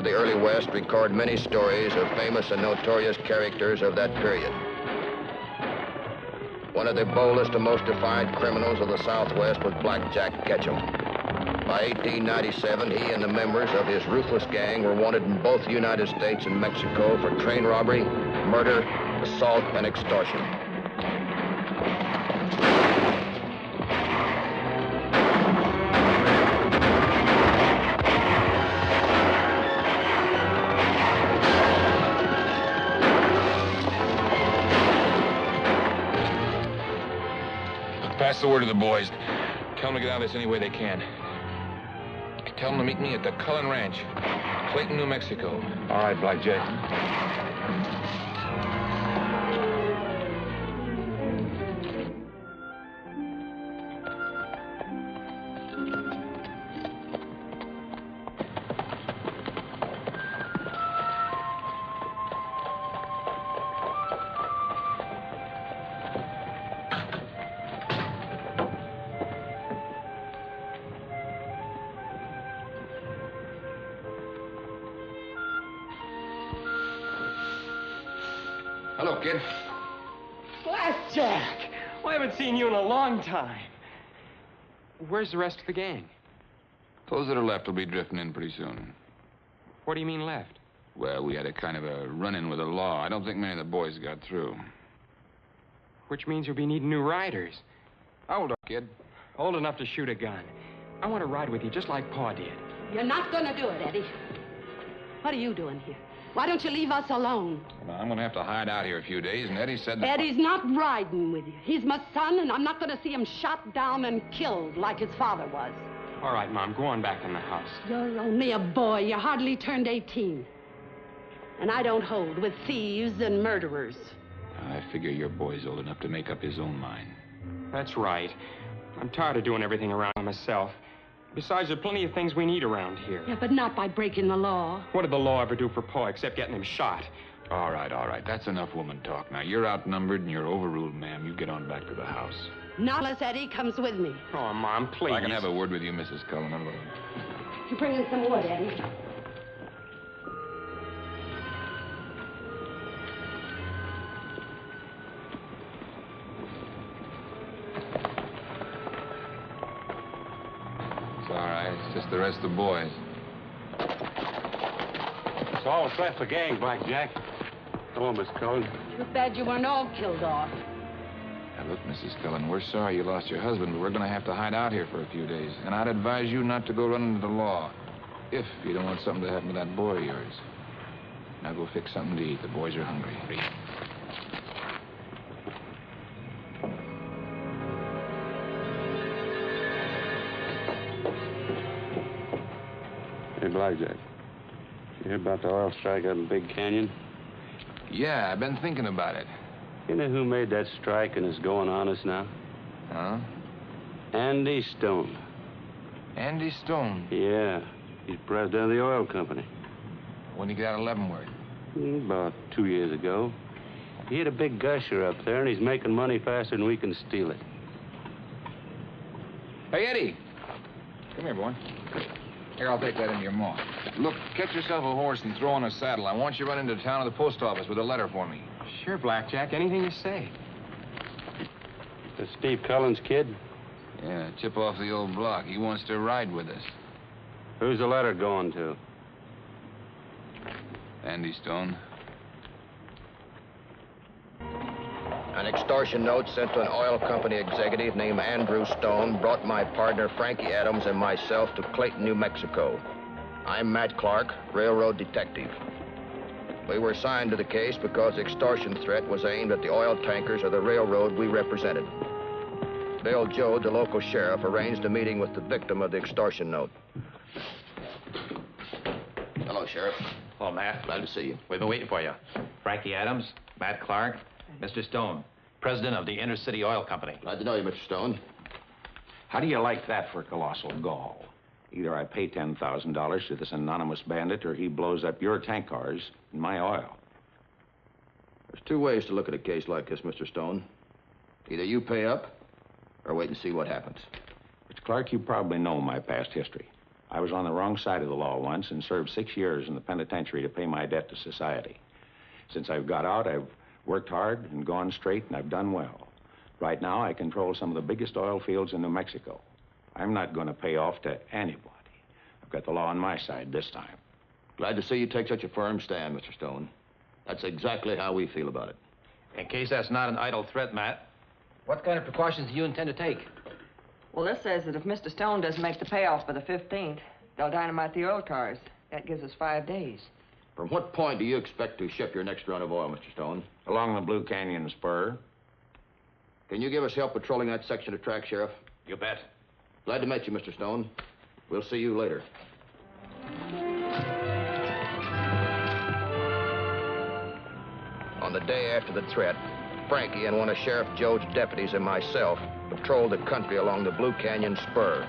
of the early West record many stories of famous and notorious characters of that period. One of the boldest and most defiant criminals of the Southwest was Black Jack Ketchum. By 1897, he and the members of his ruthless gang were wanted in both the United States and Mexico for train robbery, murder, assault, and extortion. Pass the word to the boys. Tell them to get out of this any way they can. Tell them to meet me at the Cullen Ranch, Clayton, New Mexico. All right, Black Jack. Hello, kid. Black Jack! Well, I haven't seen you in a long time. Where's the rest of the gang? Those that are left will be drifting in pretty soon. What do you mean left? Well, we had a kind of a run-in with the law. I don't think many of the boys got through. Which means you'll be needing new riders. How old are you, kid? Old enough to shoot a gun. I want to ride with you just like Pa did. You're not going to do it, Eddie. What are you doing here? Why don't you leave us alone? Well, I'm going to have to hide out here a few days, and Eddie said that... Eddie's not riding with you. He's my son, and I'm not going to see him shot down and killed like his father was. All right, Mom, go on back in the house. You're only a boy. You hardly turned 18. And I don't hold with thieves and murderers. I figure your boy's old enough to make up his own mind. That's right. I'm tired of doing everything around myself. Besides, there are plenty of things we need around here. Yeah, but not by breaking the law. What did the law ever do for Pa except getting him shot? All right. That's enough woman talk. Now, you're outnumbered and you're overruled, ma'am. You get on back to the house. Not unless Eddie comes with me. Oh, Mom, please. I can have a word with you, Mrs. Cullen. You bring in some wood, Eddie. All right, it's just the rest of the boys. It's all set for gang, Black Jack. Hello, Miss Cullen. Too bad you weren't all killed off. Now, look, Mrs. Cullen, we're sorry you lost your husband, but we're going to have to hide out here for a few days. And I'd advise you not to go running into the law, if you don't want something to happen to that boy of yours. Now go fix something to eat. The boys are hungry. Hey, Black Jack. You hear about the oil strike out in Big Canyon? Yeah, I've been thinking about it. You know who made that strike and is going on us now? Huh? Andy Stone. Andy Stone. Yeah, he's president of the oil company. When did he get out of Leavenworth? About 2 years ago. He hit a big gusher up there, and he's making money faster than we can steal it. Hey, Eddie. Come here, boy. Here, I'll take that into your maw. Look, get yourself a horse and throw on a saddle. I want you to run into town to the post office with a letter for me. Sure, Black Jack. Anything you say. That's Steve Cullen's kid? Yeah, chip off the old block. He wants to ride with us. Who's the letter going to? Andy Stone. An extortion note sent to an oil company executive named Andrew Stone brought my partner Frankie Adams and myself to Clayton, New Mexico. I'm Matt Clark, railroad detective. We were assigned to the case because the extortion threat was aimed at the oil tankers of the railroad we represented. Bill Joe, the local sheriff, arranged a meeting with the victim of the extortion note. Hello, Sheriff. Hello, Matt. Glad to see you. We've been waiting for you. Frankie Adams, Matt Clark, Mr. Stone, president of the Intercity Oil Company. Glad to know you, Mr. Stone. How do you like that for colossal gall? Either I pay $10,000 to this anonymous bandit, or he blows up your tank cars and my oil. There's two ways to look at a case like this, Mr. Stone. Either you pay up, or wait and see what happens. Mr. Clark, you probably know my past history. I was on the wrong side of the law once and served 6 years in the penitentiary to pay my debt to society. Since I've got out, I've worked hard and gone straight, and I've done well. Right now, I control some of the biggest oil fields in New Mexico. I'm not going to pay off to anybody. I've got the law on my side this time. Glad to see you take such a firm stand, Mr. Stone. That's exactly how we feel about it. In case that's not an idle threat, Matt, what kind of precautions do you intend to take? Well, this says that if Mr. Stone doesn't make the payoff by the 15th, they'll dynamite the oil cars. That gives us 5 days. From what point do you expect to ship your next run of oil, Mr. Stone? Along the Blue Canyon spur. Can you give us help patrolling that section of track, Sheriff? You bet. Glad to meet you, Mr. Stone. We'll see you later. On the day after the threat, Frankie and one of Sheriff Joe's deputies and myself patrolled the country along the Blue Canyon spur.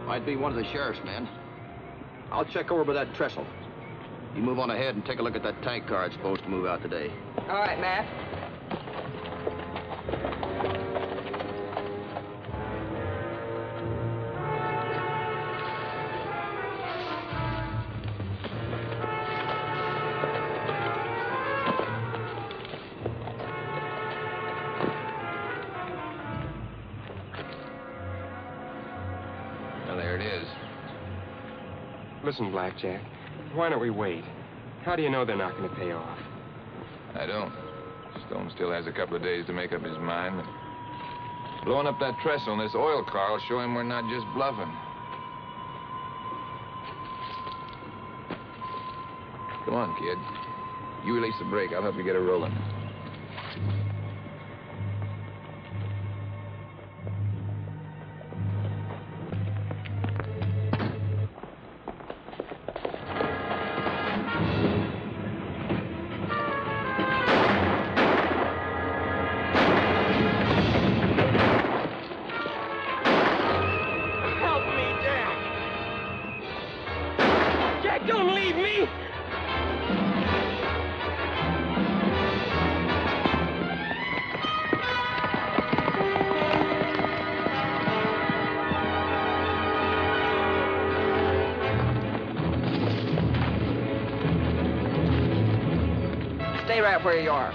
Might be one of the sheriff's men. I'll check over by that trestle. You move on ahead and take a look at that tank car it's supposed to move out today. All right, Matt. Listen, Black Jack, why don't we wait? How do you know they're not going to pay off? I don't. Stone still has a couple of days to make up his mind. Blowing up that trestle in this oil car will show him we're not just bluffing. Come on, kid. You release the brake. I'll help you get her rolling. Don't leave me! Stay right where you are.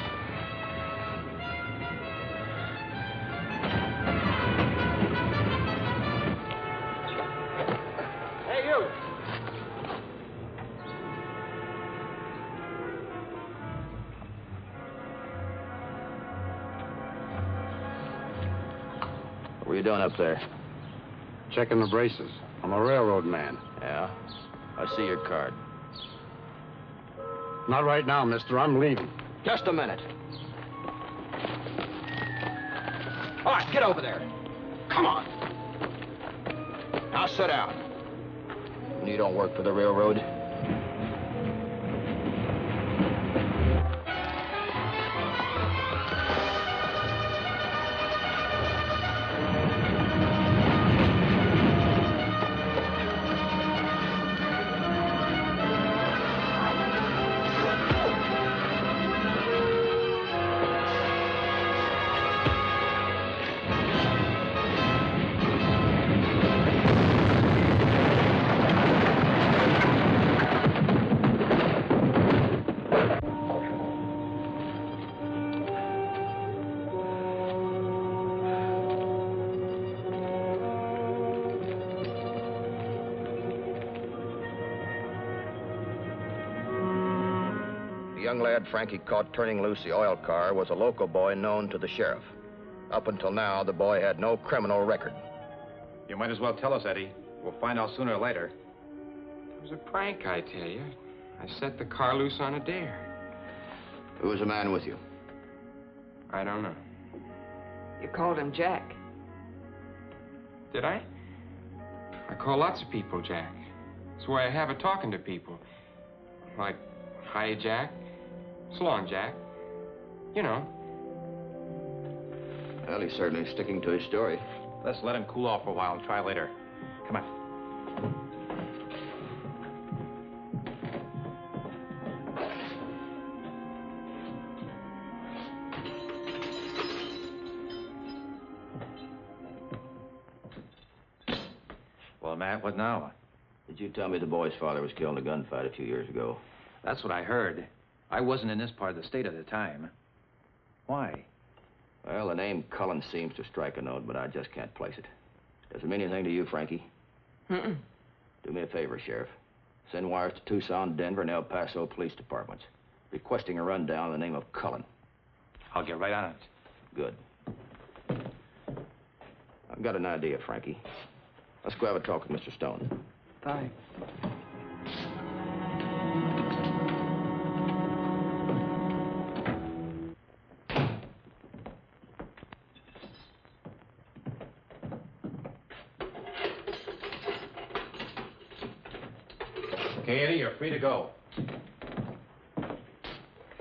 Hey, you! What are you doing up there? Checking the braces. I'm a railroad man. Yeah? I see your card. Not right now, mister. I'm leaving. Just a minute. All right, get over there. Come on. Now sit down. You don't work for the railroad. The young lad Frankie caught turning loose the oil car was a local boy known to the sheriff. Up until now, the boy had no criminal record. You might as well tell us, Eddie. We'll find out sooner or later. It was a prank, I tell you. I set the car loose on a dare. Who was the man with you? I don't know. You called him Jack. Did I? I call lots of people Jack. It's why I have of talking to people. Like, hi, Jack. So long, Jack. You know. Well, he's certainly sticking to his story. Let's let him cool off for a while and try later. Come on. Well, Matt, what now? Did you tell me the boy's father was killed in a gunfight a few years ago? That's what I heard. I wasn't in this part of the state at the time. Why? Well, the name Cullen seems to strike a note, but I just can't place it. Does it mean anything to you, Frankie? Mm-mm. Do me a favor, Sheriff. Send wires to Tucson, Denver, and El Paso police departments, requesting a rundown of the name of Cullen. I'll get right on it. Good. I've got an idea, Frankie. Let's go have a talk with Mr. Stone. Thanks. Okay, Eddie, you're free to go.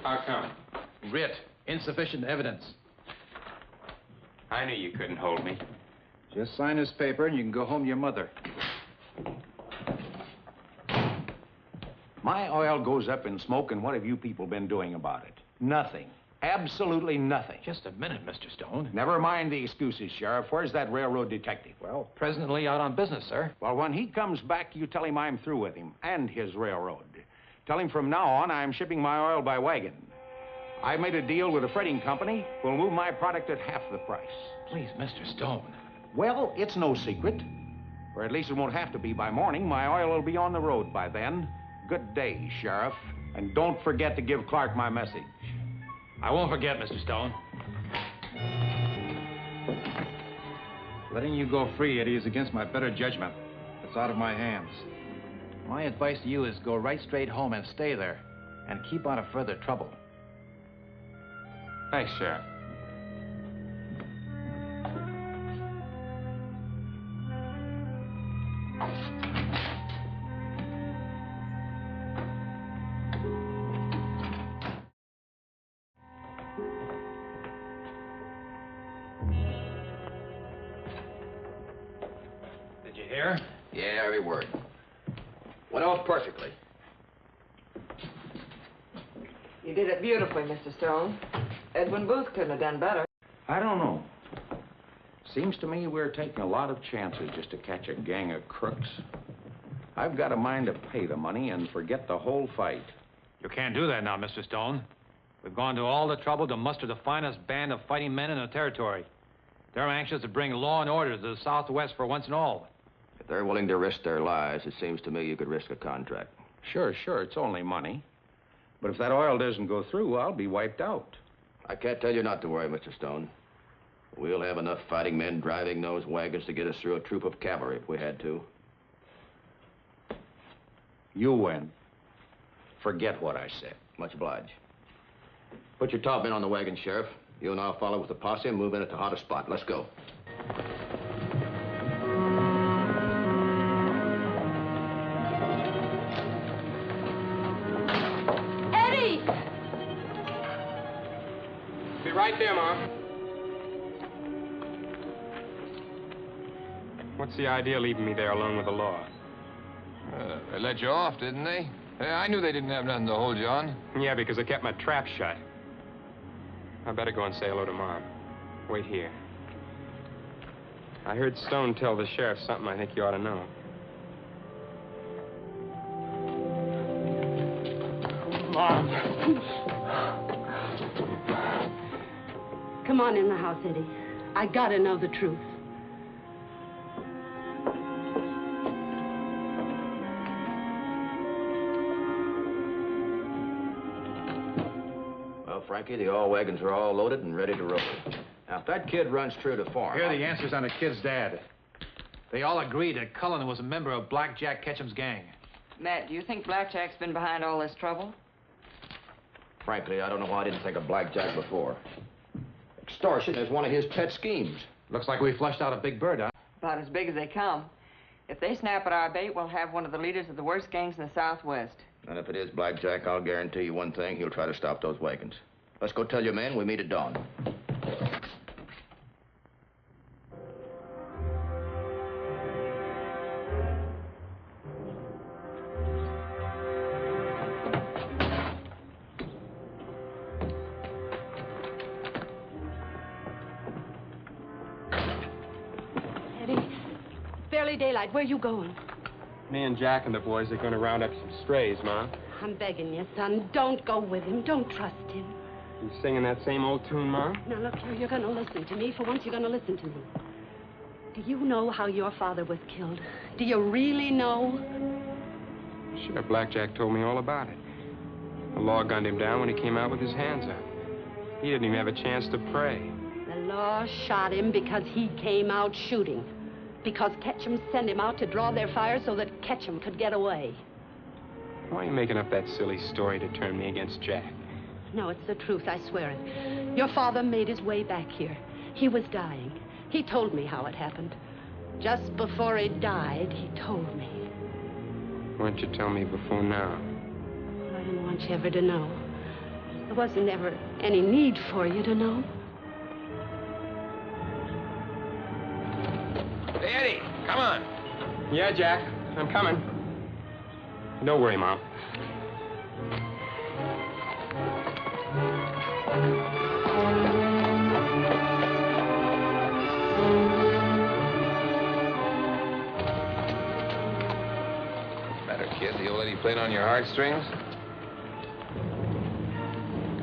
How come? Writ. Insufficient evidence. I knew you couldn't hold me. Just sign this paper and you can go home to your mother. My oil goes up in smoke, and what have you people been doing about it? Nothing. Absolutely nothing. Just a minute, Mr. Stone. Never mind the excuses, Sheriff. Where's that railroad detective? Well, presently out on business, sir. Well, when he comes back, you tell him I'm through with him and his railroad. Tell him from now on I'm shipping my oil by wagon. I made a deal with a freighting company. We'll move my product at half the price. Please, Mr. Stone. Well, it's no secret. Or at least it won't have to be by morning. My oil will be on the road by then. Good day, Sheriff. And don't forget to give Clark my message. I won't forget, Mr. Stone. Letting you go free, Eddie, is against my better judgment. It's out of my hands. My advice to you is go right straight home and stay there. And keep out of further trouble. Thanks, Sheriff. Did you hear? Yeah, every word. Went off perfectly. You did it beautifully, Mr. Stone. Edwin Booth couldn't have done better. I don't know. Seems to me we're taking a lot of chances just to catch a gang of crooks. I've got a mind to pay the money and forget the whole fight. You can't do that now, Mr. Stone. We've gone to all the trouble to muster the finest band of fighting men in the territory. They're anxious to bring law and order to the Southwest for once and all. If they're willing to risk their lives, it seems to me you could risk a contract. Sure, it's only money. But if that oil doesn't go through, I'll be wiped out. I can't tell you not to worry, Mr. Stone. We'll have enough fighting men driving those wagons to get us through a troop of cavalry if we had to. You win. Forget what I said. Much obliged. Put your top men on the wagon, Sheriff. You and I'll follow with the posse and move in at the hottest spot. Let's go. Eddie! Be right there, Mom. What's the idea leaving me there alone with the law? They let you off, didn't they? I knew they didn't have nothing to hold you on. Yeah, because I kept my trap shut. I better go and say hello to Mom. Wait here. I heard Stone tell the sheriff something I think you ought to know. Mom. Come on in the house, Eddie. I gotta know the truth. Well, Frankie, the oil wagons are all loaded and ready to roll. Now, if that kid runs true to form... Here are the answers on the kid's dad. They all agree that Cullen was a member of Black Jack Ketchum's gang. Matt, do you think Black Jack's been behind all this trouble? Frankly, I don't know why I didn't think of Black Jack before. Extortion is one of his pet schemes. Looks like we flushed out a big bird, huh? About as big as they come. If they snap at our bait, we'll have one of the leaders of the worst gangs in the Southwest. And if it is Black Jack, I'll guarantee you one thing. He'll try to stop those wagons. Let's go tell your men we meet at dawn. Barely daylight. Where you going? Me and Jack and the boys are going to round up some strays, Ma. I'm begging you, son. Don't go with him. Don't trust him. You singing that same old tune, Ma? Now, look here. You're going to listen to me. For once, you're going to listen to me. Do you know how your father was killed? Do you really know? Sure, Black Jack told me all about it. The law gunned him down when he came out with his hands up. He didn't even have a chance to pray. The law shot him because he came out shooting. Because Ketchum sent him out to draw their fire so that Ketchum could get away. Why are you making up that silly story to turn me against Jack? No, it's the truth, I swear it. Your father made his way back here. He was dying. He told me how it happened. Just before he died, he told me. Why didn't you tell me before now? I didn't want you ever to know. There wasn't ever any need for you to know. Hey, Eddie, come on. Yeah, Jack, I'm coming. Don't worry, Mom. Matter, kid? The old lady playing on your heartstrings?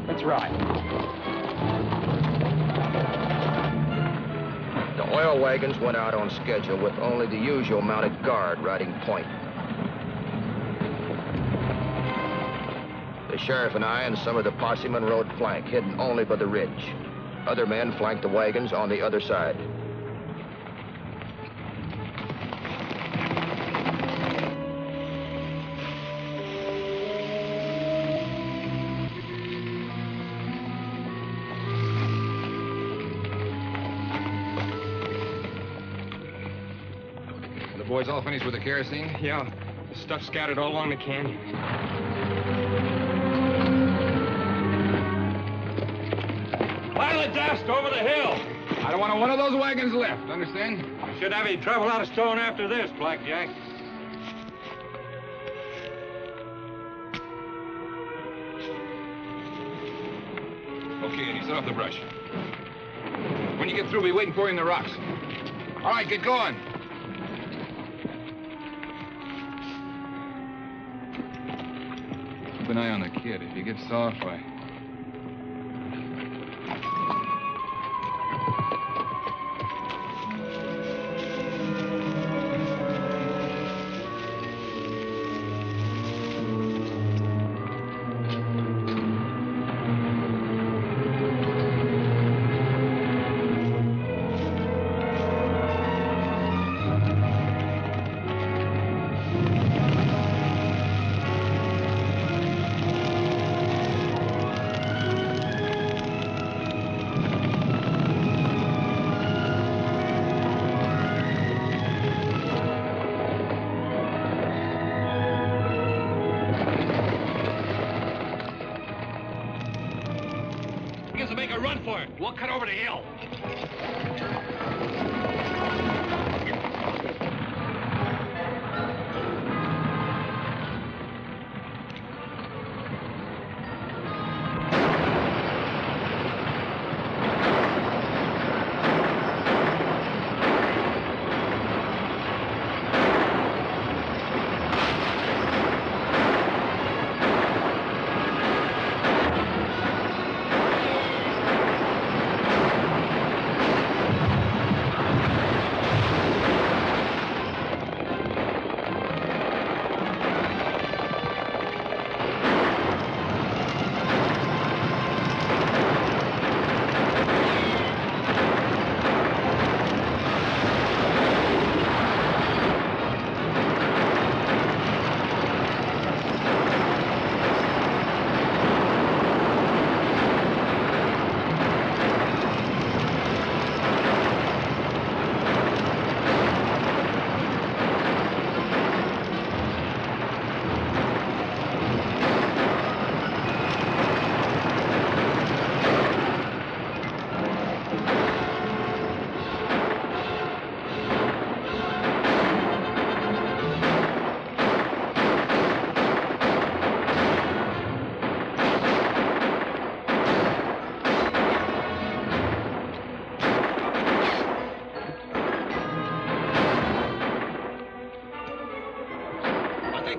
That's right. The oil wagons went out on schedule with only the usual mounted guard riding point. The sheriff and I and some of the possemen rode flank, hidden only by the ridge. Other men flanked the wagons on the other side. The boys all finished with the kerosene? Yeah, the stuff scattered all along the canyon. Pile of dust over the hill. I don't want one of those wagons left, understand? Shouldn't have any trouble out of stone after this, Black Jack. Okay, Eddie, set off the brush. When you get through, be waiting for you in the rocks. All right, get going. Keep an eye on the kid. If he gets soft, why... Make a run for it. We'll cut over the hill.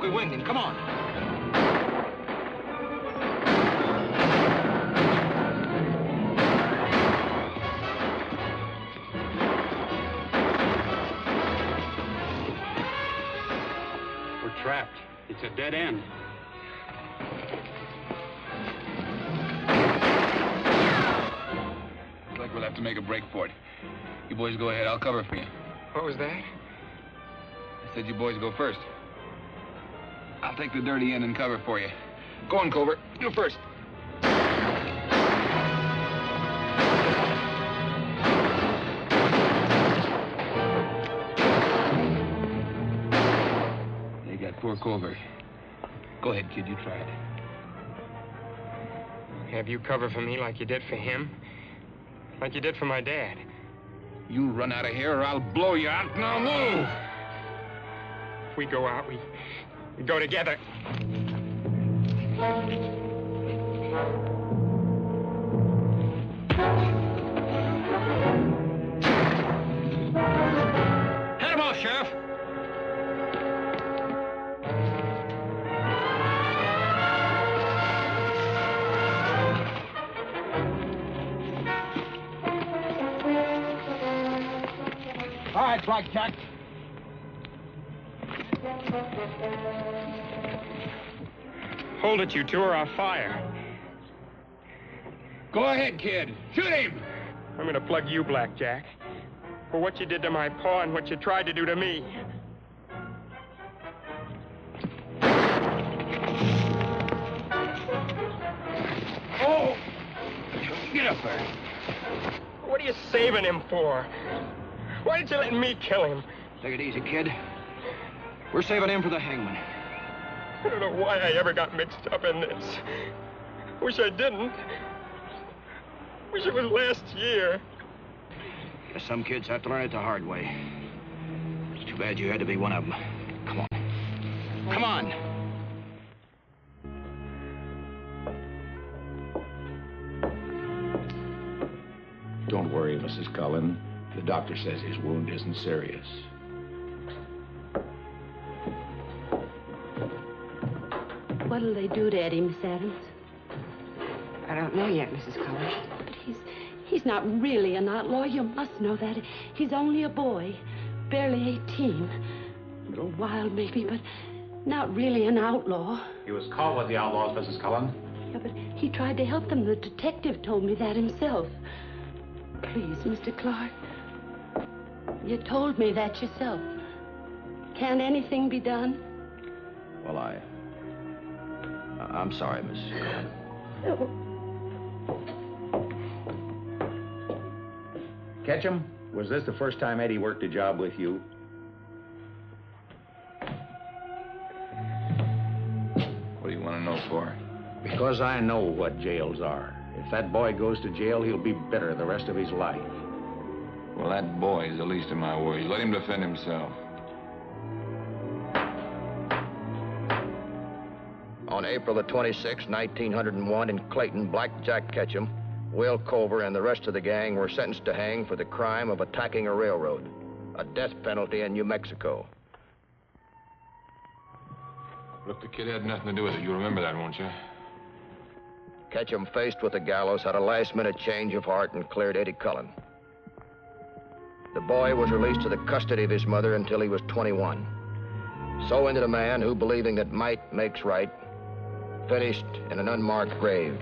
We winged him. Come on. We're trapped. It's a dead end. Looks like we'll have to make a break for it. You boys go ahead. I'll cover for you. What was that? I said you boys go first. I'll take the dirty end and cover for you. Go on, Covert. You first. They got poor Covert. Go ahead, kid. You try it. Have you cover for me like you did for him? Like you did for my dad? You run out of here or I'll blow you out. Now move! If we go out, we go together. Head him off, Sheriff. All right, Black Jack. Hold it, you two, or I'll fire. Go ahead, kid. Shoot him! I'm gonna plug you, Black Jack, for what you did to my pa and what you tried to do to me. Oh! Get up there. What are you saving him for? Why did you let me kill him? Take it easy, kid. We're saving him for the hangman. I don't know why I ever got mixed up in this. Wish I didn't. Wish it was last year. Guess some kids have to learn it the hard way. It's too bad you had to be one of them. Come on. Come on! Don't worry, Mrs. Cullen. The doctor says his wound isn't serious. What'll they do to Eddie, Miss Adams? I don't know yet, Mrs. Cullen. But he's not really an outlaw. You must know that. He's only a boy, barely 18. A little wild, maybe, but not really an outlaw. He was caught with the outlaws, Mrs. Cullen. Yeah, but he tried to help them. The detective told me that himself. Please, Mr. Clark. You told me that yourself. Can't anything be done? Well, I'm sorry, Miss Cullen. Oh. Ketchum, was this the first time Eddie worked a job with you? What do you want to know for? Because I know what jails are. If that boy goes to jail, he'll be bitter the rest of his life. Well, that boy is the least of my worries. Let him defend himself. On April the 26th, 1901, in Clayton, Black Jack Ketchum, Will Culver, and the rest of the gang were sentenced to hang for the crime of attacking a railroad, a death penalty in New Mexico. Look, the kid had nothing to do with it. You remember that, won't you? Ketchum, faced with the gallows, had a last-minute change of heart and cleared Eddie Cullen. The boy was released to the custody of his mother until he was 21. So ended a man who, believing that might makes right, finished in an unmarked grave.